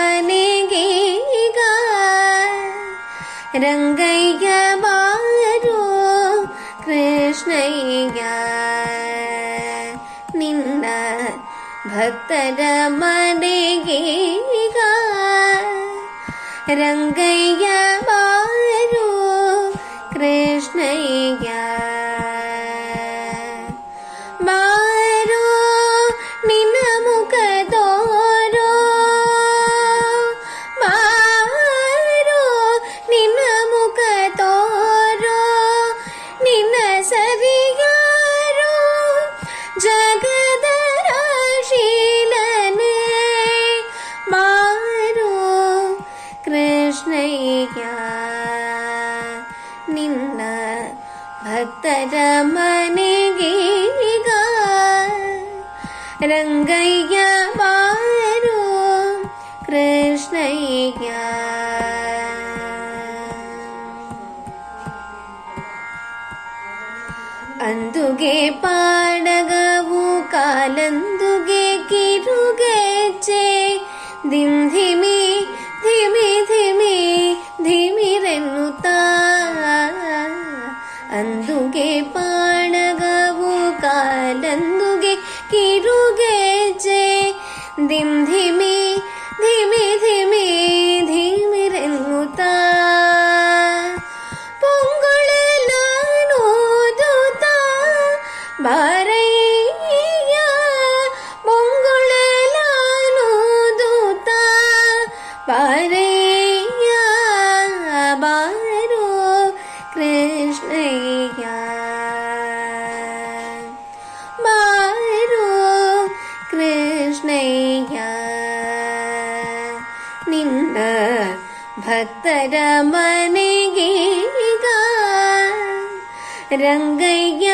ಮನೆಗೀಗ ರಂಗಯ್ಯ ಬಾರೋ ಕೃಷ್ಣಯ್ಯ ನಿನ್ನ ಭಕ್ತರ ಮನೆಗೀಗ ರಂಗಯ್ಯ ಬಾರೋ ಕೃಷ್ಣಯ್ಯ ಬಾರೋ ನಿನ್ನ ಮುಖ ತೋರೋ ಬಾರೋ ನಿನ್ನ ಮುಖ ತೋರೋ ನಿನ್ನ ಸರಿಯಾರೋ ಜಗದ ರಾಶೀಲನೆ ಬಾರೋ ಕೃಷ್ಣಯ್ಯ ನಿನ್ನ ಭಕ್ತರ ಮನೆಗೀಗ ರಂಗಯ್ಯ ಬಾರೋ ಕೃಷ್ಣಯ್ಯ ಅಂದುಗೆ ಪಾಡಗವು ಕಾಲಂದುಗೆ ಕಿರುಗೆಚ್ಚೆ ಧಿಮಿ ಧಿಮಿ ಧಿಮಿ ಧಿಮಿರೆನ್ನುತ್ತಾ ಅಂದುಗೆ ಪಾಡಗವು ಕಾಲಂದುಗೆ ಕಿರುಗೆಚ್ಚೆ ಧಿಮಿ ಧಿಮಿ ಧಿಮಿ ಧಿಮಿರೆನ್ನುತ್ತಾ ಪೊಂಗುಳಲಾನೂದುತ್ತಾ ಬಾರಯ್ಯ ಪೊಂಗುಳಲಾನೂದುತ್ತಾ ಬಾರಯ್ಯ ಬಾರೋ ಕೃಷ್ಣಯ್ಯ ಬಾರೋ ಕೃಷ್ಣಯ್ಯ ನಿನ್ನ ಭಕ್ತರ ಮನೆಗೀಗ ರಂಗಯ್ಯ